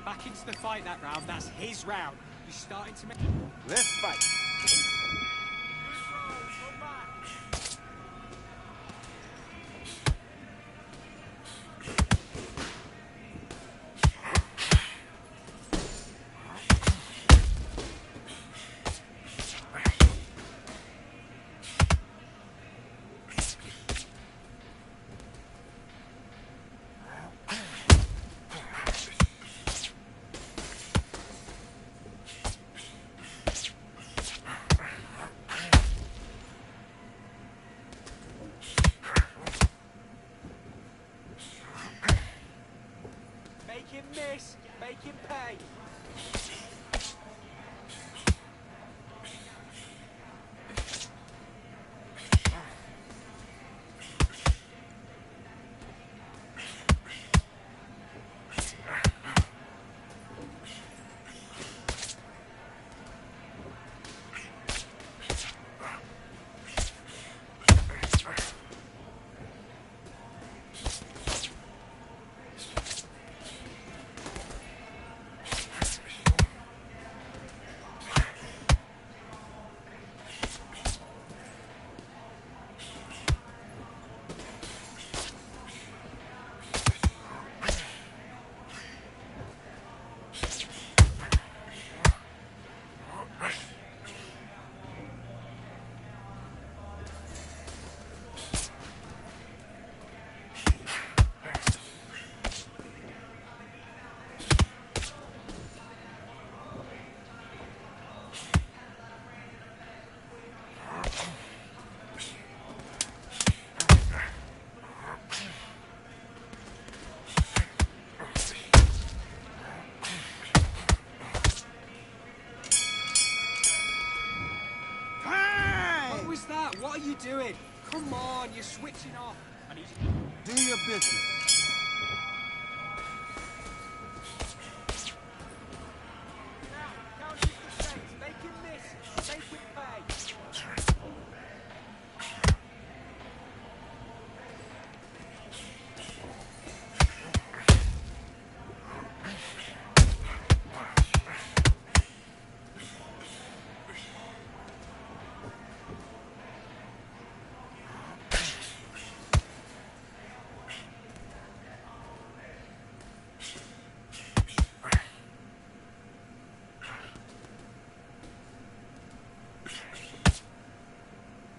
Back into the fight that round. That's his round. He's starting to make... Let's fight. Make him miss. Make him pay. What are you doing? Come on, you're switching off. I need you to... Do your business. Now, count his mistakes. Make him miss. Make him pay.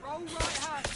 Roll right hand.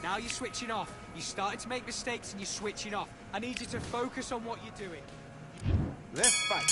Now you're switching off. You're starting to make mistakes and you're switching off. I need you to focus on what you're doing. Let's fight.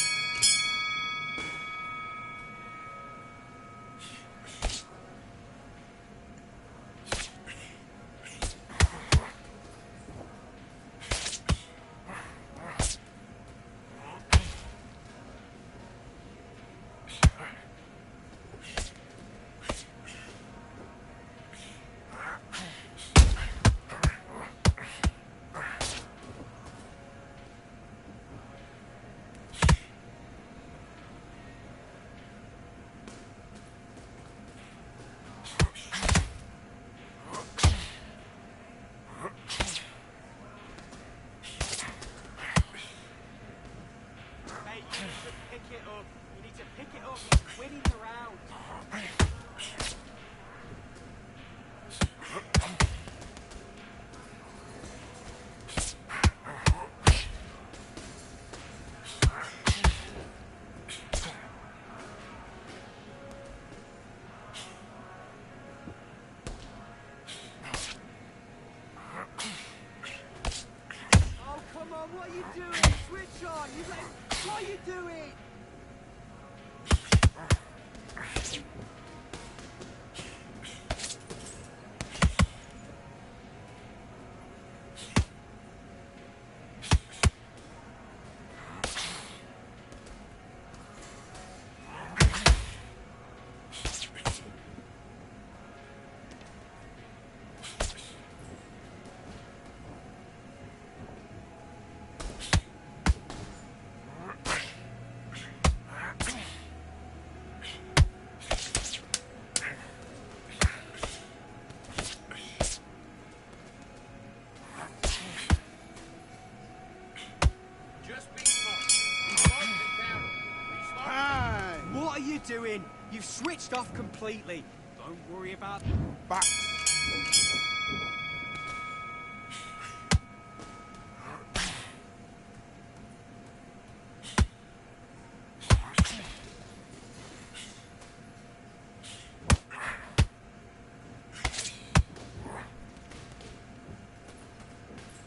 switched off completely. Don't worry about... Box.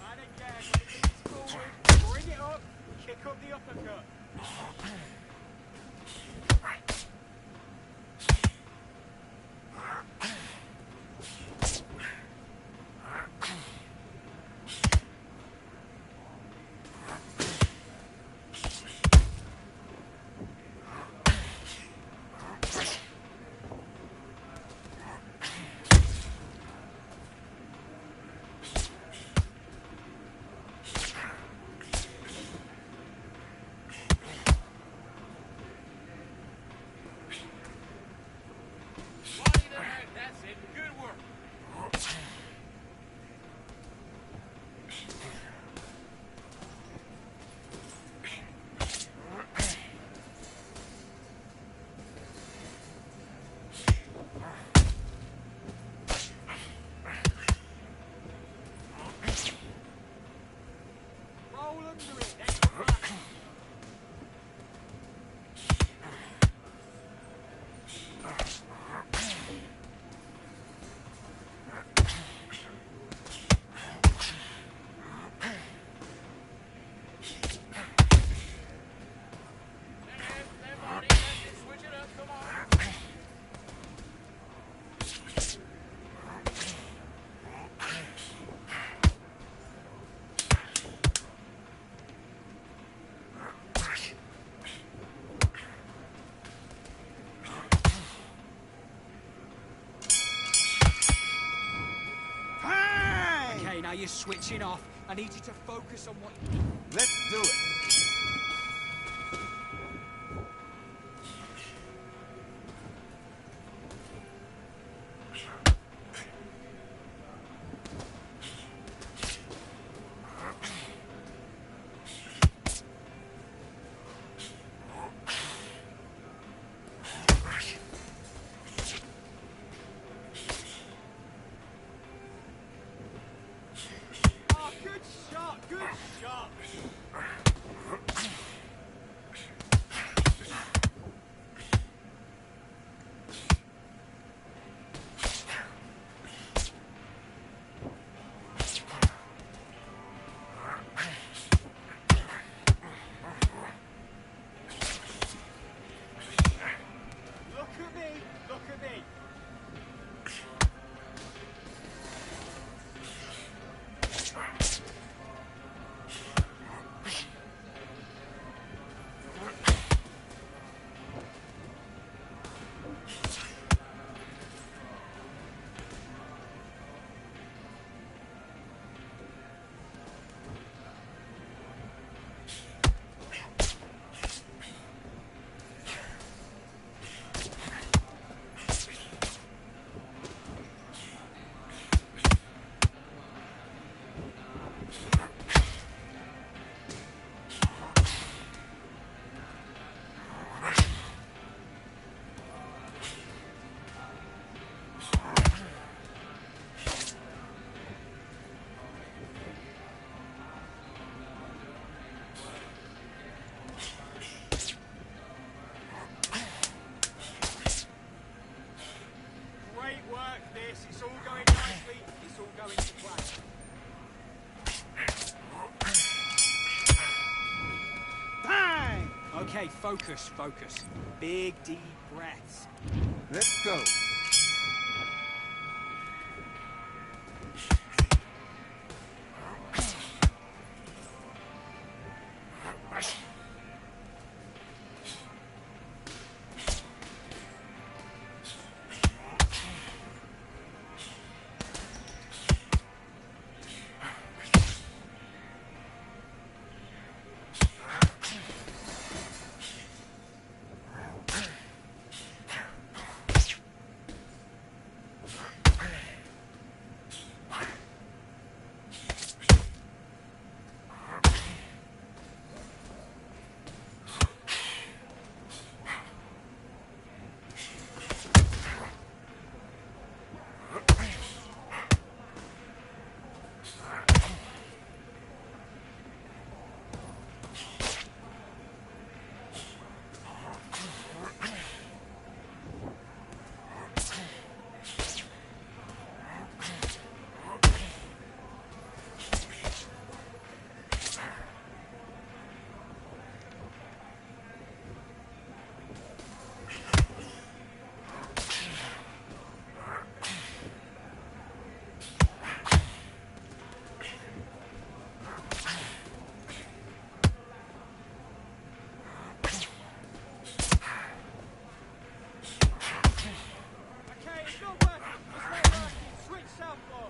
And again, when it leans forward, bring it up, kick up the uppercut. That's it. Good work. Roll under it. Then come back. Switch it up. Come on. Time! Okay, now you're switching off. I need you to focus on what... Let's do it. Oh, good shot. Good shot. Look at me. Look at me. Great work, this. It's all going nicely. It's all going to plan. Time! Okay, focus, focus. Big, deep breaths. Let's go. Switch southpaw.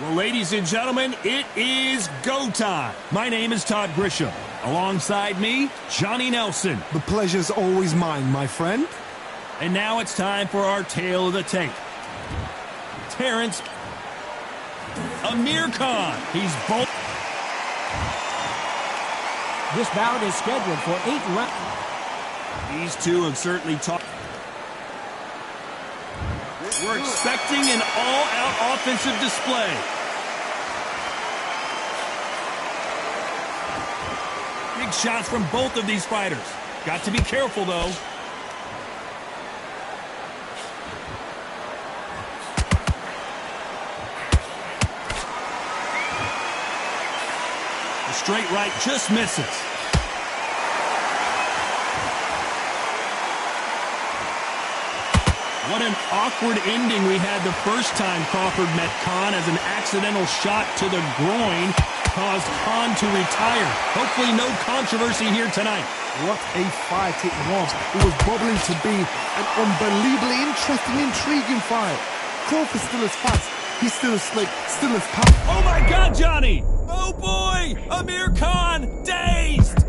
Well, ladies and gentlemen, it is go time. My name is Todd Grisham. Alongside me, Johnny Nelson. The pleasure's always mine, my friend. And now it's time for our tale of the tape. Terrence Amir Khan. He's both. This bout is scheduled for 8 rounds. These two have certainly talked. We're expecting an all-out offensive display. Big shots from both of these fighters. Got to be careful, though. The straight right just misses. What an awkward ending we had the first time Crawford met Khan, as an accidental shot to the groin caused Khan to retire. Hopefully no controversy here tonight. What a fight it was. It was bubbling to be an unbelievably interesting, intriguing fight. Crawford's still as fast. He's still as slick, still as powerful. Oh my God, Johnny! Oh boy! Amir Khan, dazed!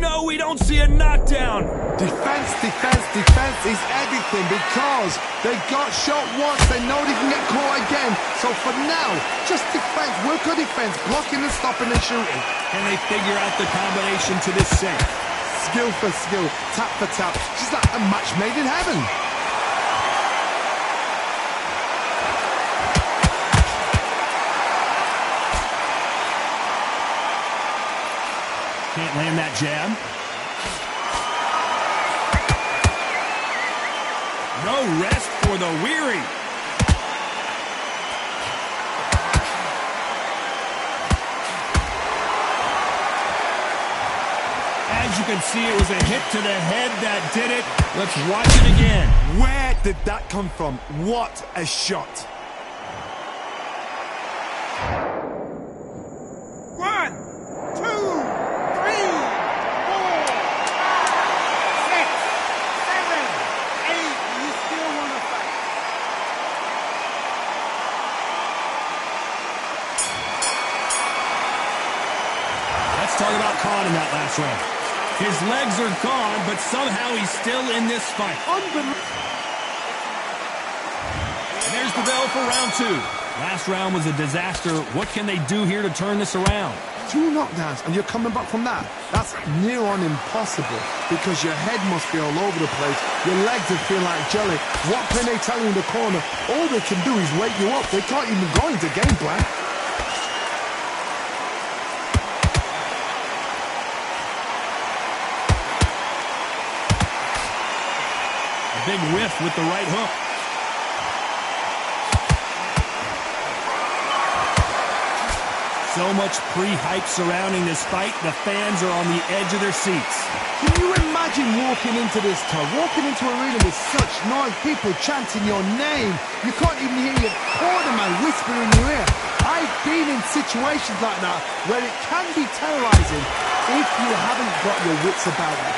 No, we don't see a knockdown. Defense is everything, because they got shot once. They know they can get caught again. So for now, just defense. Work on defense, blocking and stopping and shooting. Can they figure out the combination to this safe? Skill for skill, tap for tap. Just like a match made in heaven. Can't land that jab. No rest for the weary. As you can see, it was a hit to the head that did it. Let's watch it again. Where did that come from? What a shot. 1, 2, 3, 4, 5, 6, 7, 8. You still want to fight? Let's talk about Khan in that last round. His legs are gone, but somehow he's still in this fight. Unbelievable. And there's the bell for round 2. Last round was a disaster. What can they do here to turn this around? 2 knockdowns and you're coming back from that. That's near on impossible because your head must be all over the place. Your legs would feel like jelly. What can they tell you in the corner? All they can do is wake you up. They can't even go into game plan. A big whiff with the right hook. So much pre-hype surrounding this fight, the fans are on the edge of their seats. Can you imagine walking into this town, walking into an arena with such noise, people chanting your name? You can't even hear your cornerman whisper in your ear. I've been in situations like that where it can be terrorizing if you haven't got your wits about you.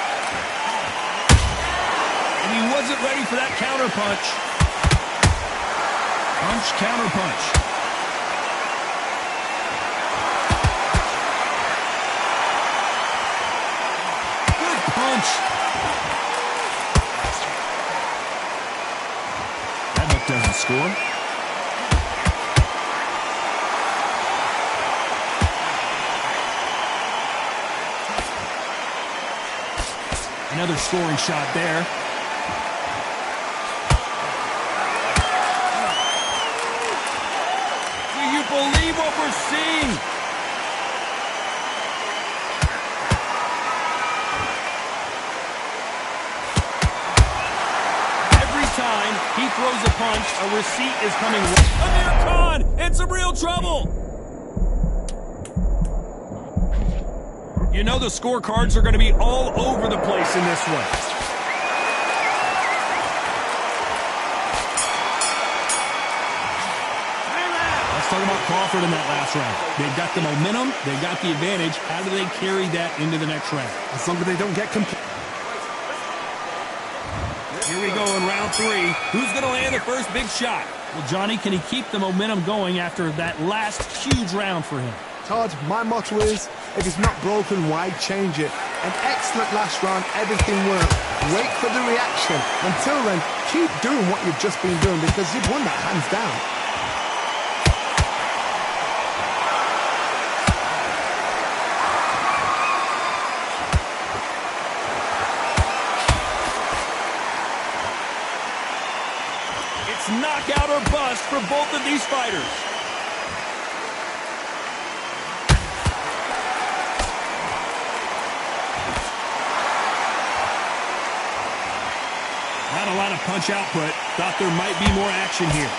And he wasn't ready for that counter punch. Punch, counter punch. That hook doesn't score. Another scoring shot there. Do you believe what we're seeing? He throws a punch, a receipt is coming. Amir Khan in some real trouble. You know the scorecards are going to be all over the place in this one. Let's talk about Crawford in that last round. They've got the momentum, they've got the advantage. How do they carry that into the next round? As long as they don't get complete. Here we go in round 3. Who's going to land the first big shot? Well, Johnny, can he keep the momentum going after that last huge round for him? Todd, my motto is, if it's not broken, why change it? An excellent last round, everything worked. Wait for the reaction. Until then, keep doing what you've just been doing because you've won that hands down. Knockout or bust for both of these fighters. Not a lot of punch output. Thought there might be more action here.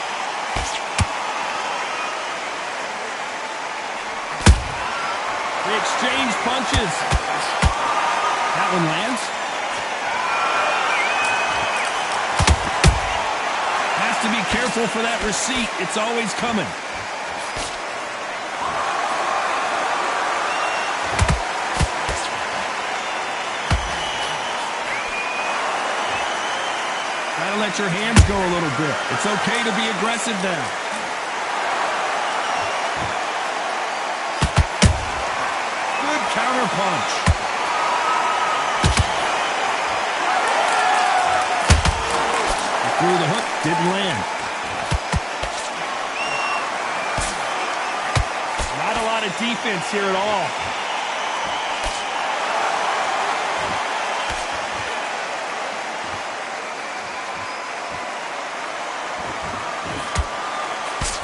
They exchange punches. That one lands. To be careful for that receipt. It's always coming. Gotta let your hands go a little bit. It's okay to be aggressive now. Good counter punch. Through the hook, didn't land. Not a lot of defense here at all.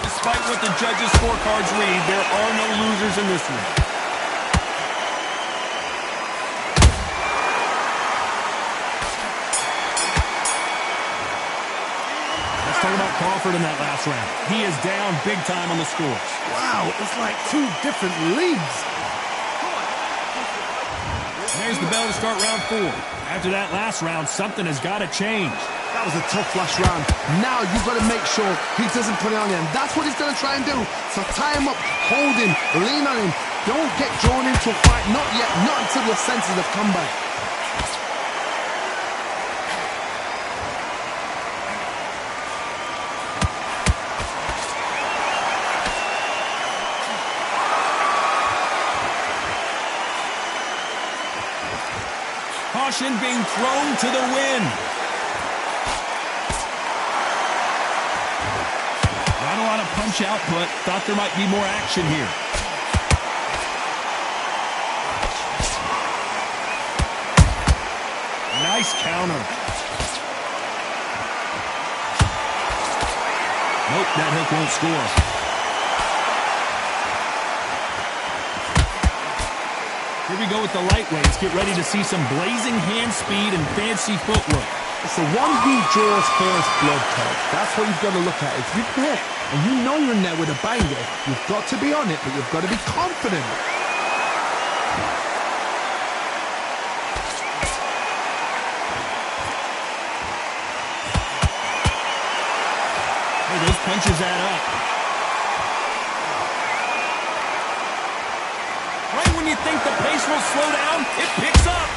Despite what the judges' scorecards read, there are no losers in this one. Talk about Crawford in that last round. He is down big time on the scores. Wow, it's like 2 different leagues. There's the bell to start round 4. After that last round, something has got to change. That was a tough last round. Now you've got to make sure he doesn't put it on him. That's what he's going to try and do. So tie him up, hold him, lean on him. Don't get drawn into a fight. Not yet. Not until your senses have come back. Caution being thrown to the wind. Not a lot of punch output. Thought there might be more action here. Nice counter. Nope, that hook won't score. Here we go with the lightweights. Get ready to see some blazing hand speed and fancy footwork. It's the one who draws first blood, Todd. That's what you've got to look at. If you hit and you know you're in there with a banger, you've got to be on it, but you've got to be confident. Hey, those punches add up. Right when you think the pace will slow down, it picks up.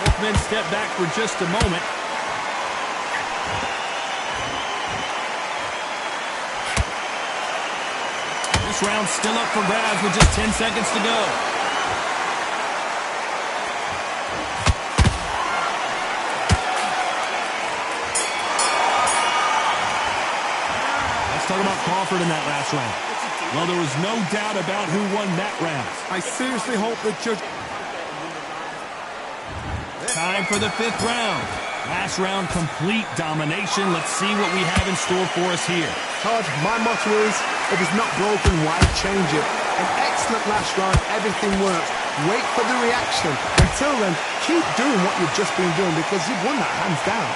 Both men step back for just a moment. This round's still up for grabs with just 10 seconds to go. Let's talk about Crawford in that last round. Well, there was no doubt about who won that round. I seriously hope the judge... Time for the 5th round. Last round, complete domination. Let's see what we have in store for us here. Todd, my motto is, if it's not broken, why change it? An excellent last round, everything works. Wait for the reaction. Until then, keep doing what you've just been doing because you've won that hands down.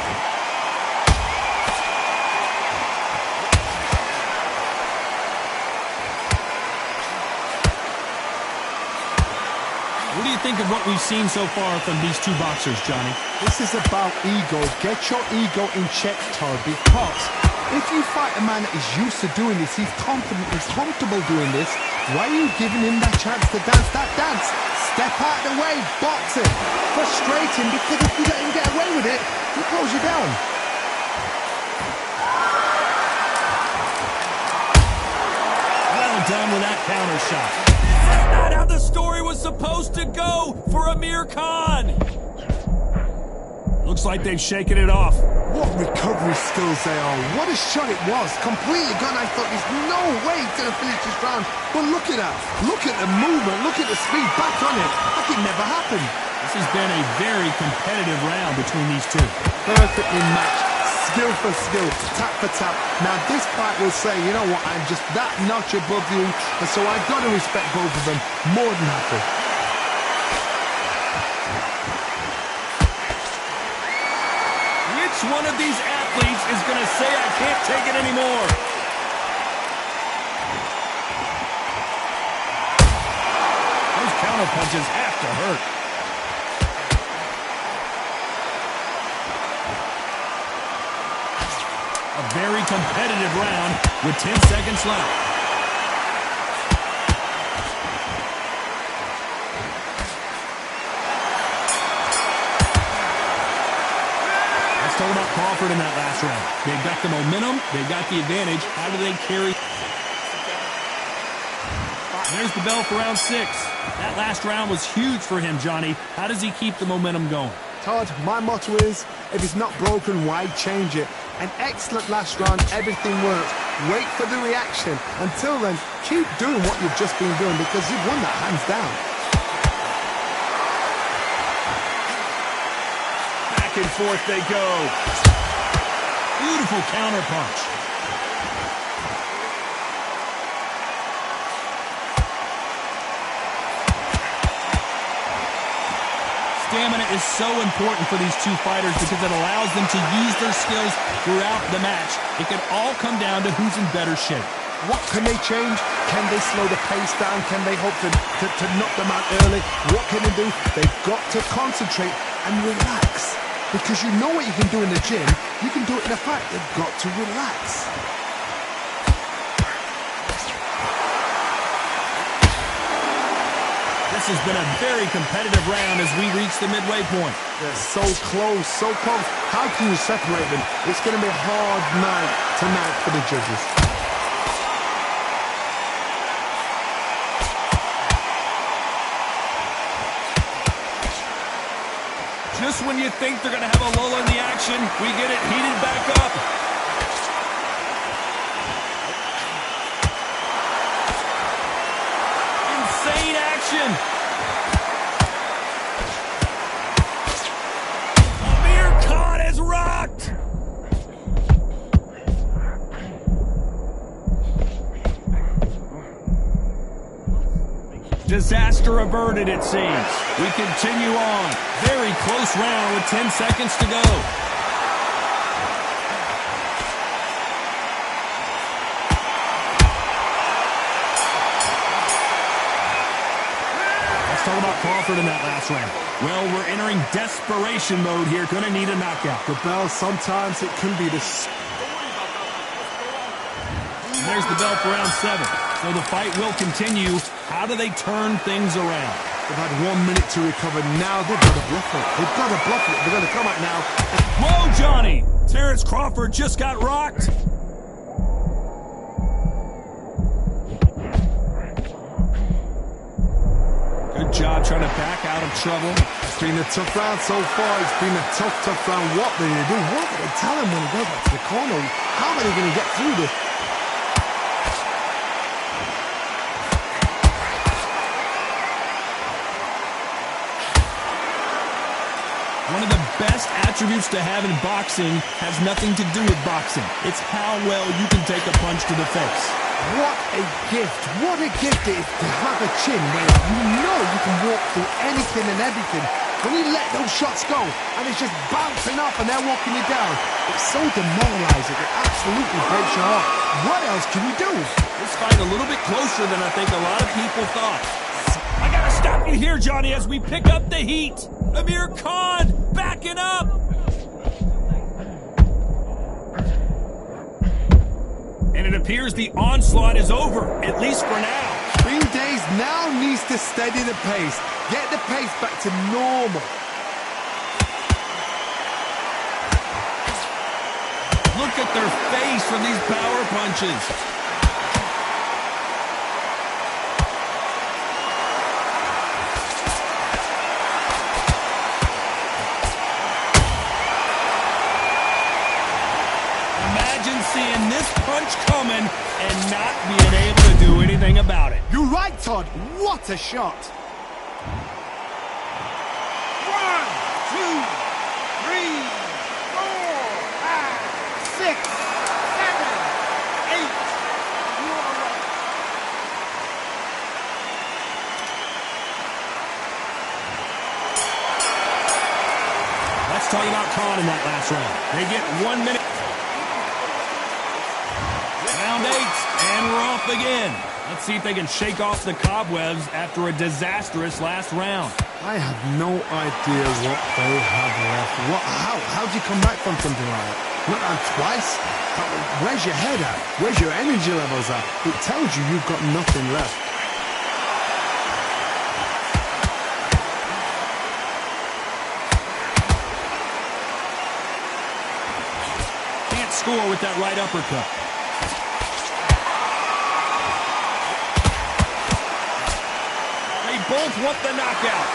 What do you think of what we've seen so far from these two boxers, Johnny? This is about ego. Get your ego in check, Todd, because if you fight a man that is used to doing this, he's confident, he's comfortable doing this, why are you giving him that chance to dance that dance? Step out of the way, box him, frustrate him, because if you let him get away with it, he'll close you down. Well done with that counter shot. That's not how the story was supposed to go for Amir Khan. Looks like they've shaken it off. What recovery skills they are. What a shot it was. Completely gone. I thought there's no way he's going to finish this round. But look at that. Look at the movement. Look at the speed. Back on it. Like it never happened. This has been a very competitive round between these two. Perfectly matched. Skill for skill. Tap for tap. Now this fight will say, you know what, I'm just that notch above you. And so I've got to respect both of them. More than happy. Which one of these athletes is going to say, I can't take it anymore? Those counter punches have to hurt. A very competitive round with 10 seconds left. Let's talk about Crawford in that last round. They've got the momentum. They've got the advantage. How do they carry? There's the bell for round 6. That last round was huge for him, Johnny. How does he keep the momentum going? Todd, my motto is, if it's not broken, why change it? An excellent last round, everything works. Wait for the reaction. Until then, keep doing what you've just been doing because you've won that hands down. Back and forth they go. Beautiful counter punch. Stamina is so important for these two fighters because it allows them to use their skills throughout the match. It can all come down to who's in better shape. What can they change? Can they slow the pace down? Can they hope to knock them out early? What can they do? They've got to concentrate and relax. Because you know what you can do in the gym, you can do it in a fight. They've got to relax. This has been a very competitive round as we reach the midway point. They're so close, so close. How can you separate them? It's going to be a hard night tonight for the judges. Just when you think they're going to have a lull in the action, we get it heated back up. Insane action. Amir Khan has rocked. Disaster averted, it seems. We continue on. Very close round with 10 seconds to go. Let's talk about Crawford in that last round. Well, we're entering desperation mode here. Gonna need a knockout. The bell, sometimes it can be the... And there's the bell for round 7. So the fight will continue. How do they turn things around? They've had 1 minute to recover. Now they've got to bluff it. They've got to bluff it. They're going to come out now. Whoa, Johnny! Terrence Crawford just got rocked. Good job trying to back out of trouble. It's been a tough round so far. It's been a tough round. What do they do? What do they tell him when he goes back to the corner? How are they going to get through this? One of the best attributes to have in boxing has nothing to do with boxing. It's how well you can take a punch to the face. What a gift. What a gift it is to have a chin where you know you can walk through anything and everything. When you let those shots go and it's just bouncing up and they're walking you down, it's so demoralizing. It absolutely breaks your heart. What else can you do? This fight a little bit closer than I think a lot of people thought. I gotta stop you here, Johnny, as we pick up the heat. Amir Khan backing up. And it appears the onslaught is over, at least for now. Green Days now needs to steady the pace. Get the pace back to normal. Look at their face from these power punches. Seeing this punch coming and not being able to do anything about it. You're right, Todd. What a shot. 1, 2, 3, 4, 5, 6, 7, 8. Let's talk about Khan in that last round. They get 1 minute. Round 8, and we're off again. Let's see if they can shake off the cobwebs after a disastrous last round. I have no idea what they have left. How do you come back from something like that? Not on twice? Where's your head at? Where's your energy levels at? It tells you you've got nothing left. Can't score with that right uppercut. Both want the knockout.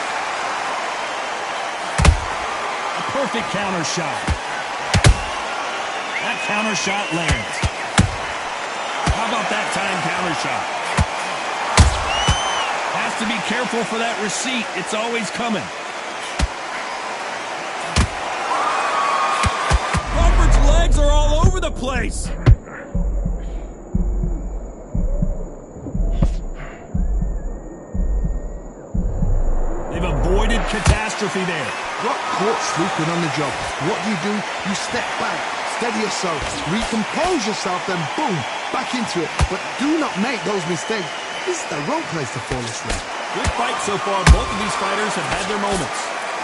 A perfect counter shot. That counter shot lands. How about that time counter shot? Has to be careful for that receipt. It's always coming. Crawford's legs are all over the place. Avoided catastrophe there. Got caught sleeping on the job. What do? You step back, steady yourself, recompose yourself, then boom, back into it. But do not make those mistakes. This is the wrong place to fall asleep. Good fight so far. Both of these fighters have had their moments.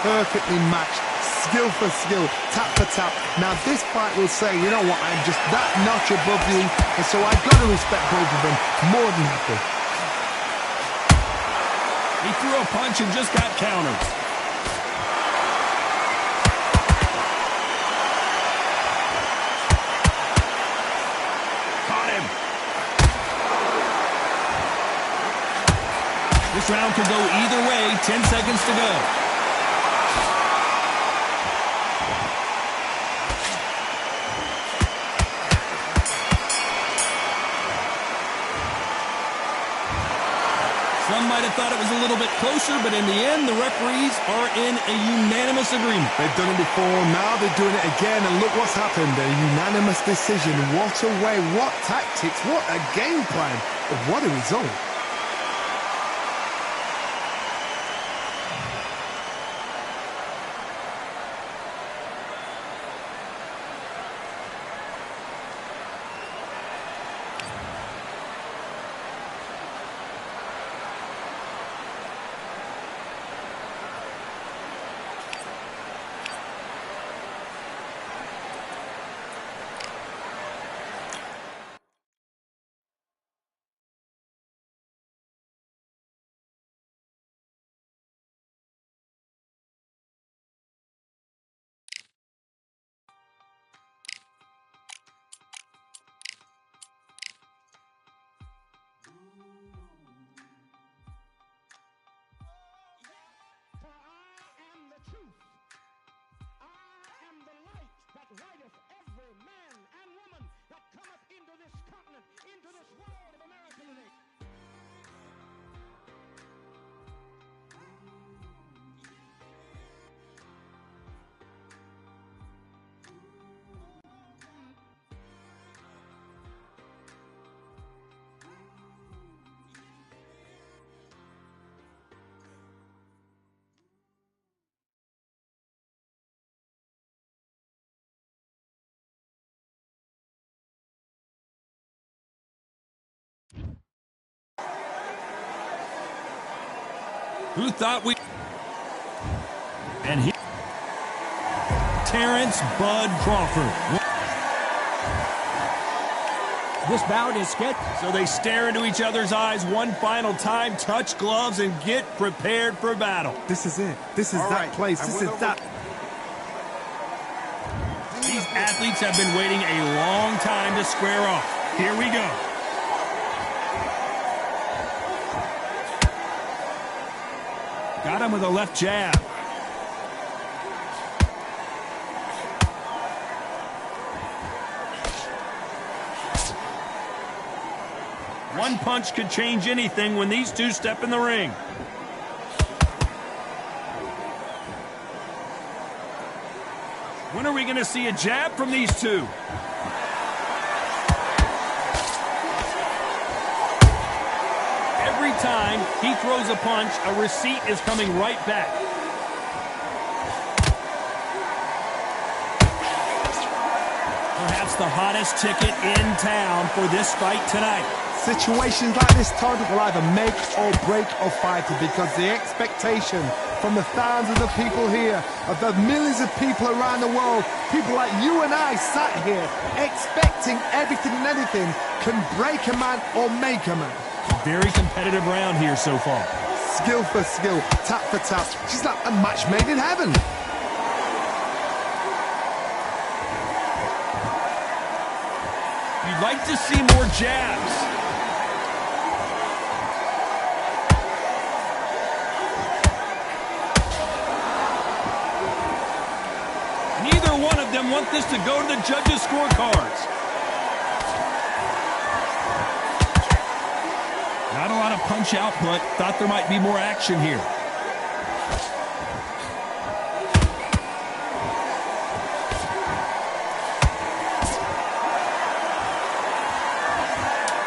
Perfectly matched, skill for skill, tap for tap. Now this fight will say, you know what, I'm just that notch above you, and so I've got to respect both of them more than happy. He threw a punch and just got countered. Caught him. This round could go either way. 10 seconds to go. might have thought it was a little bit closer, but in the end, the referees are in a unanimous agreement. They've done it before, now they're doing it again, and look what's happened. A unanimous decision. What a way, what tactics, what a game plan, what a result. Lighteth every man and woman that cometh into this continent, into this world of America today. Who thought we... And he... Terrence Bud Crawford. This bout is scheduled. So they stare into each other's eyes one final time, touch gloves, and get prepared for battle. This is it. This is that place. This is that... These athletes have been waiting a long time to square off. Here we go. Got him with a left jab. One punch could change anything when these two step in the ring. When are we going to see a jab from these two? Every time he throws a punch, a receipt is coming right back. Perhaps the hottest ticket in town for this fight tonight. Situations like this, Todd, will either make or break a fighter, because the expectation from the thousands of people here, of the millions of people around the world, people like you and I sat here expecting everything and anything, can break a man or make a man. Very competitive round here so far. Skill for skill, tap for tap. She's like a match made in heaven. You'd like to see more jabs. Neither one of them want this to go to the judges' scorecards. Not a lot of punch output. Thought there might be more action here.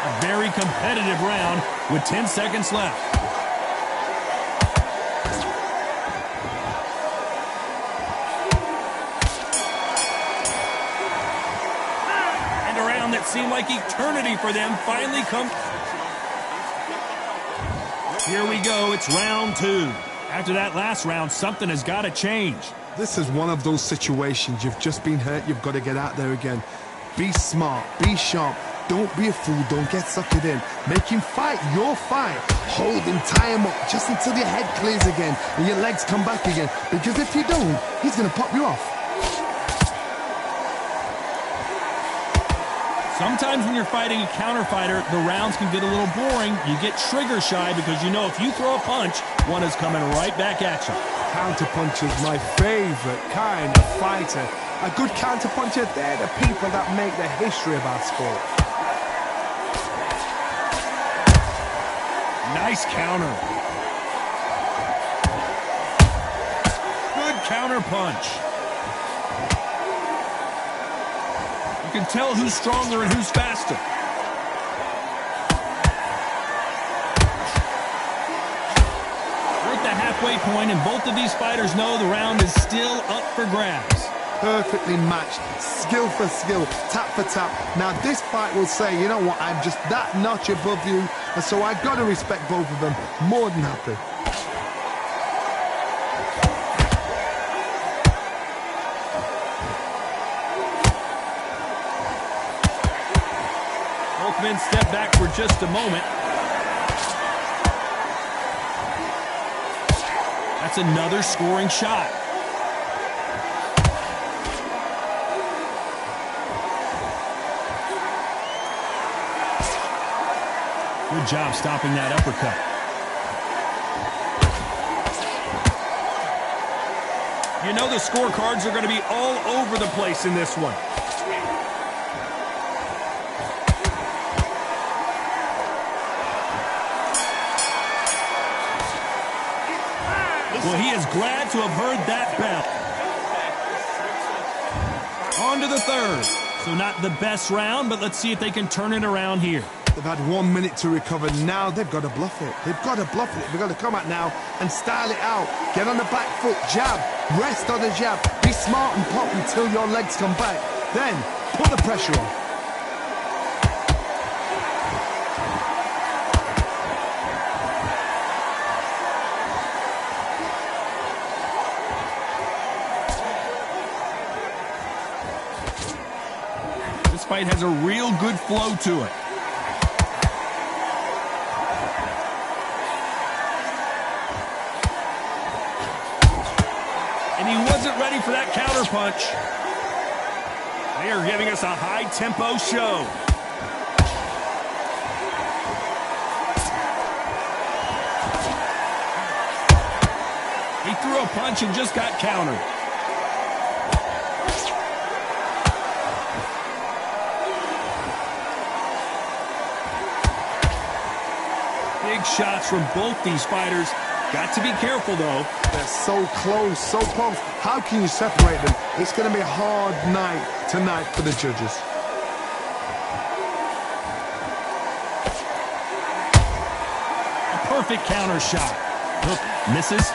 A very competitive round with 10 seconds left. And a round that seemed like eternity for them finally comes. Here we go, it's round two. After that last round, something has got to change. This is one of those situations. You've just been hurt, you've got to get out there again. Be smart, be sharp. Don't be a fool, don't get suckered in. Make him fight your fight. Hold him, tie him up, just until your head clears again and your legs come back again. Because if you don't, he's going to pop you off. Sometimes when you're fighting a counter fighter, the rounds can get a little boring. You get trigger shy because you know if you throw a punch, one is coming right back at you. Counter punch is my favorite kind of fighter. A good counter puncher, they're the people that make the history of our sport. Nice counter. Good counter punch. You can tell who's stronger and who's faster. We're at the halfway point, and both of these fighters know the round is still up for grabs. Perfectly matched, skill for skill, tap for tap. Now this fight will say, you know what, I'm just that notch above you, and so I got to respect both of them. More than happy. Both men step back for just a moment. That's another scoring shot. Good job stopping that uppercut. You know the scorecards are going to be all over the place in this one. Well, he is glad to have heard that bell. On to the third. So not the best round, but let's see if they can turn it around here. They've had 1 minute to recover. Now they've got to bluff it. They've got to bluff it. They've got to come out now and style it out. Get on the back foot, jab, rest on the jab. Be smart and pop until your legs come back. Then put the pressure on. This fight has a real good flow to it. And he wasn't ready for that counter punch. They are giving us a high-tempo show. He threw a punch and just got countered. Big shots from both these fighters. Got to be careful, though. They're so close, so close. How can you separate them? It's going to be a hard night tonight for the judges. A perfect counter shot. Look, misses.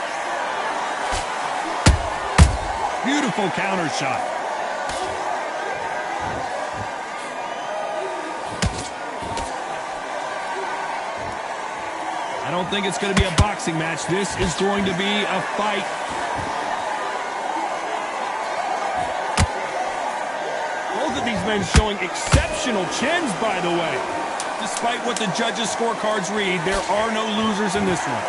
Beautiful counter shot. I don't think it's going to be a boxing match. This is going to be a fight. Both of these men showing exceptional chins, by the way. Despite what the judges' scorecards read, there are no losers in this one.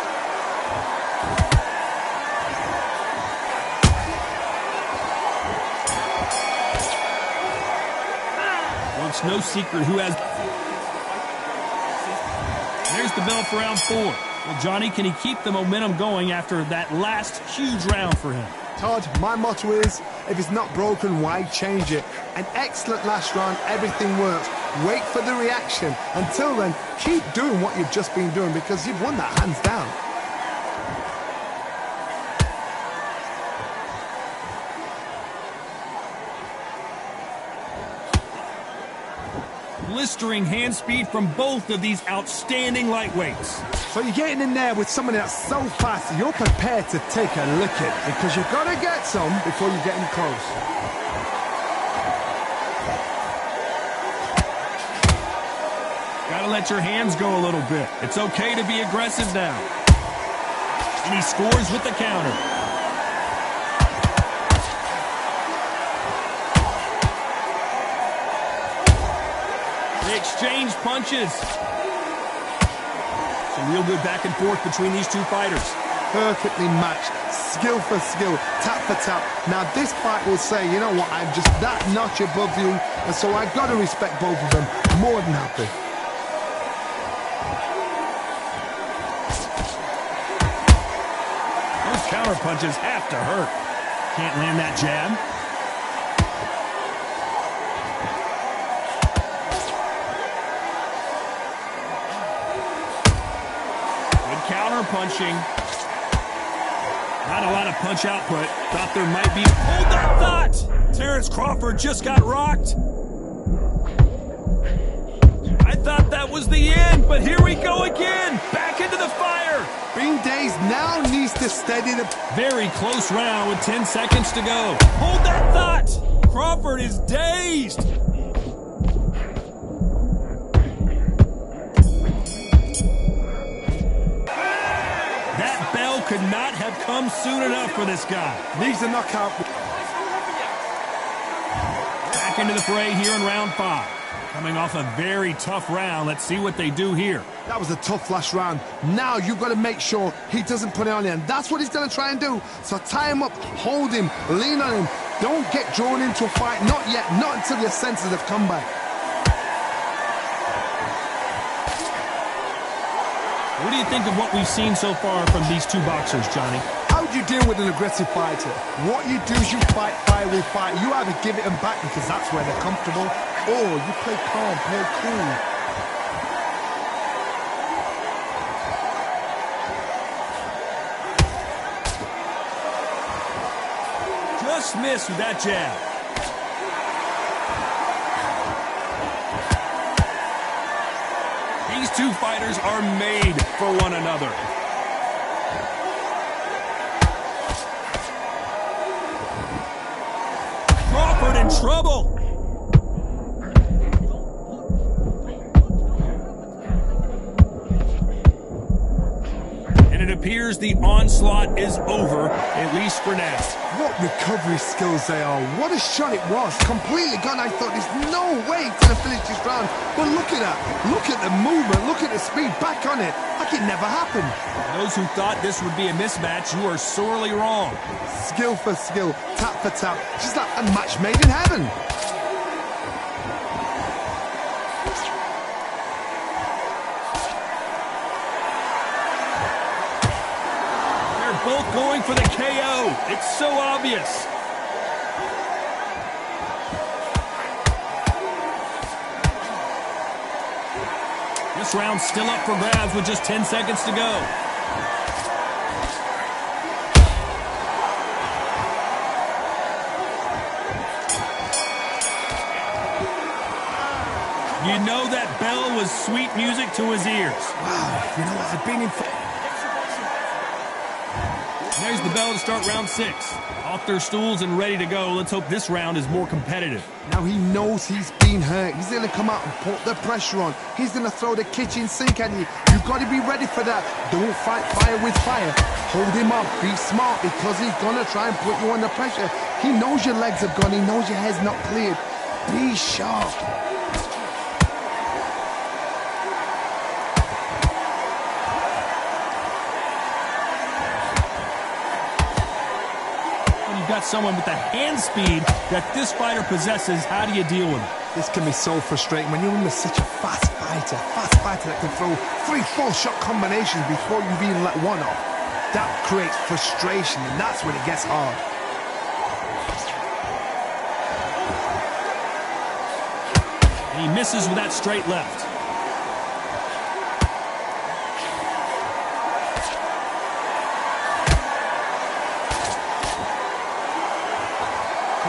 Well, it's no secret who has... There's the bell for round 4. Well, Johnny, can he keep the momentum going after that last huge round for him? Todd, my motto is, if it's not broken, why change it? An excellent last round, everything works. Wait for the reaction. Until then, keep doing what you've just been doing because you've won that hands down. Blistering hand speed from both of these outstanding lightweights. So you're getting in there with someone that's so fast, you're prepared to take a licking because you've got to get some before you get in close. Got to let your hands go a little bit. It's okay to be aggressive now. And he scores with the counter. They exchange punches. Some real good back and forth between these two fighters. Perfectly matched, skill for skill, tap for tap. Now this fight will say, you know what, I'm just that notch above you, and so I got to respect both of them. More than happy. Those counter punches have to hurt. Can't land that jab. punching. Not a lot of punch output. Thought there might be. Hold that thought! Terrence Crawford just got rocked. I thought that was the end, but here we go again. Back into the fire. Being dazed now needs to steady the... Very close round with 10 seconds to go. Hold that thought! Crawford is dazed. That bell could not have come soon enough for this guy. Needs a knockout. Back into the fray here in round 5. Coming off a very tough round. Let's see what they do here. That was a tough last round. Now you've got to make sure he doesn't put it on you, and that's what he's going to try and do. So tie him up, hold him, lean on him. Don't get drawn into a fight. Not yet. Not until your senses have come back. What do you think of what we've seen so far from these two boxers, Johnny? How do you deal with an aggressive fighter? What you do is you fight fire with fire. You either give it them back because that's where they're comfortable, or you play calm, play cool. Just missed with that jab. These two fighters are made for one another. Crawford in trouble. And it appears the onslaught is over, at least for now. What recovery skills they are. What a shot it was. Completely gone. I thought there's no way he's going to finish this round. But look at that. Look at the movement. Look at the speed. Back on it. Like it never happened. Those who thought this would be a mismatch, you are sorely wrong. Skill for skill. Tap for tap. Just like a match made in heaven. Both going for the KO. It's so obvious. This round's still up for grabs with just 10 seconds to go. You know that bell was sweet music to his ears. Wow. You know what? I've been in... There's the bell to start round 6. Off their stools and ready to go. Let's hope this round is more competitive. Now he knows he's been hurt. He's going to come out and put the pressure on. He's going to throw the kitchen sink at you. You've got to be ready for that. Don't fight fire with fire. Hold him up. Be smart because he's going to try and put you under pressure. He knows your legs have gone. He knows your head's not cleared. Be sharp. Got someone with the hand speed that this fighter possesses. How do you deal with it? This can be so frustrating when you're in such a fast fighter that can throw 3-4 shot combinations before you've even let one off. That creates frustration, and that's when it gets hard. And he misses with that straight left.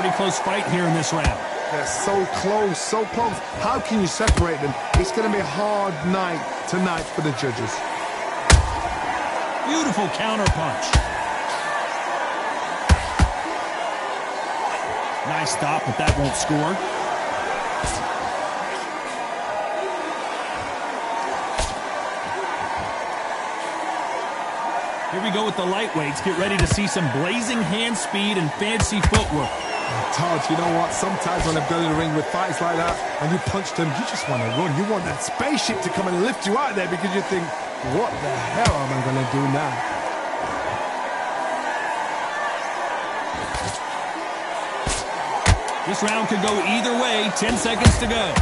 Pretty close fight here in this round. They're so close, so close. How can you separate them? It's going to be a hard night tonight for the judges. Beautiful counter punch. Nice stop, but that won't score. Here we go with the lightweights. Get ready to see some blazing hand speed and fancy footwork. Todd, you know what? Sometimes when I've been in the ring with fights like that, and you punch them, you just want to run. You want that spaceship to come and lift you out there because you think, what the hell am I going to do now? This round could go either way. 10 seconds to go.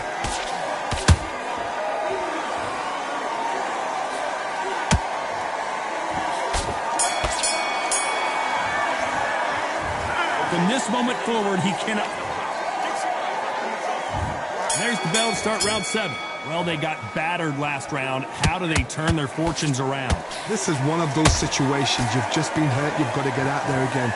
From this moment forward, he cannot. There's the bell to start round 7. Well, they got battered last round. How do they turn their fortunes around? This is one of those situations. You've just been hurt. You've got to get out there again.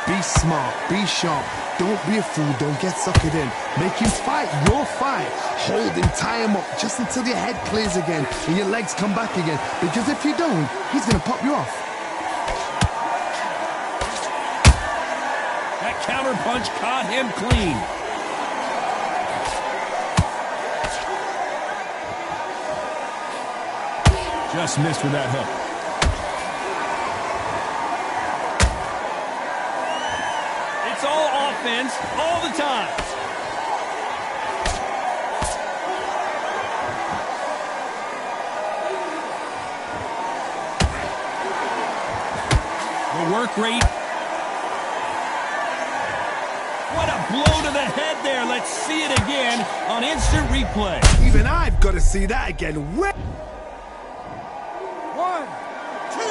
Be smart. Be sharp. Don't be a fool. Don't get suckered in. Make him fight your fight. Hold him. Tie him up just until your head clears again and your legs come back again. Because if you don't, he's going to pop you off. That counter punch caught him clean. Just missed with that hook. It's all offense, all the time. The work rate. What a blow to the head there. Let's see it again on instant replay. Even I've got to see that again. Where 1, 2, 3, 4.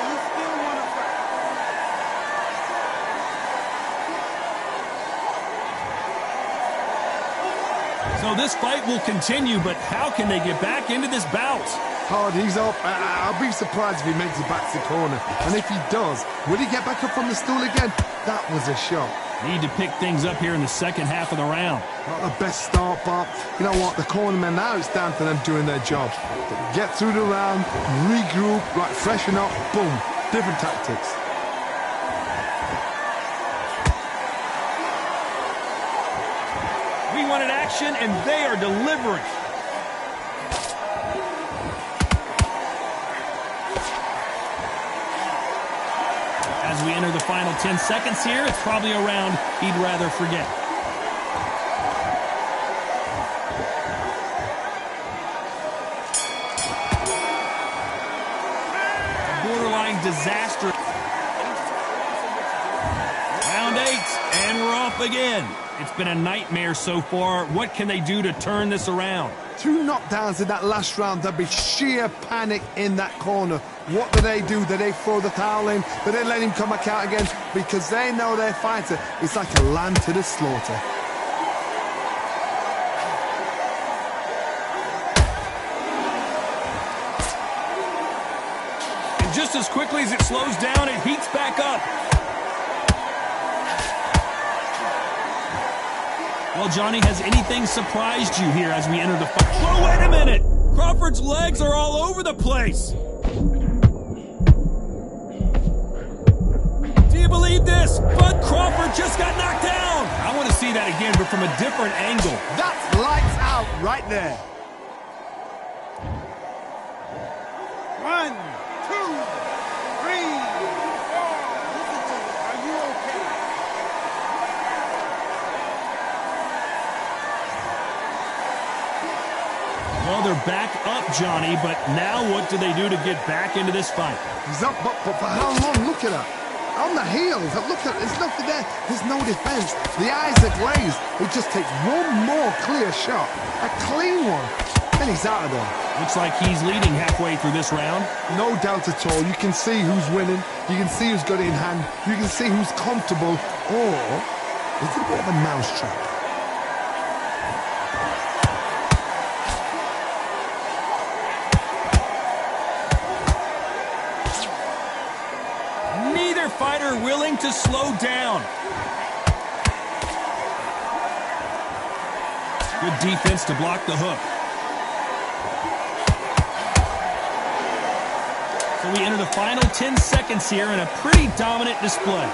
You still want to fight? So this fight will continue, but how can they get back into this bout? hard, he's up. I'll be surprised if he makes it back to the corner. And if he does, will he get back up from the stool again? That was a shot. Need to pick things up here in the second half of the round. Not the best start, but you know what? The cornermen, now it's down to them doing their job. Get through the round, regroup, right, freshen up, boom. Different tactics. We wanted action, and they are delivering. As we enter the final 10 seconds here, it's probably a round he'd rather forget. A borderline disaster. Round 8, and we're off again. It's been a nightmare so far. What can they do to turn this around? 2 knockdowns in that last round. There'll be sheer panic in that corner. What do? Do they throw the towel in? Do they let him come back out again? Because they know their fighter is like a lamb to the slaughter. And just as quickly as it slows down, it heats back up. Well, Johnny, has anything surprised you here as we enter the fight? Whoa, wait a minute! Crawford's legs are all over the place! Do you believe this? Bud Crawford just got knocked down! I want to see that again, but from a different angle. That's lights out right there. 1, 2, 3, 4. Listen to me. Are you okay? Well, they're back up, Johnny, but now what do they do to get back into this fight? He's up, but for how long? Look at that. On the heels. Look at it. There's nothing there. There's no defense. The eyes are glazed. It just takes one more clear shot. A clean one. And he's out of there. Looks like he's leading halfway through this round. No doubt at all. You can see who's winning. You can see who's got it in hand. You can see who's comfortable. Or is it a bit of a mousetrap? Neither fighter willing to slow down. Good defense to block the hook. So we enter the final 10 seconds here in a pretty dominant display.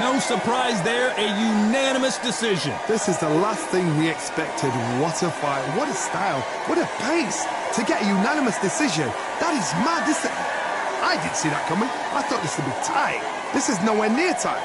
No surprise there, a unanimous decision. This is the last thing we expected. What a fight, what a style, what a pace to get a unanimous decision. That is mad. I didn't see that coming. I thought this would be tight. This is nowhere near tight.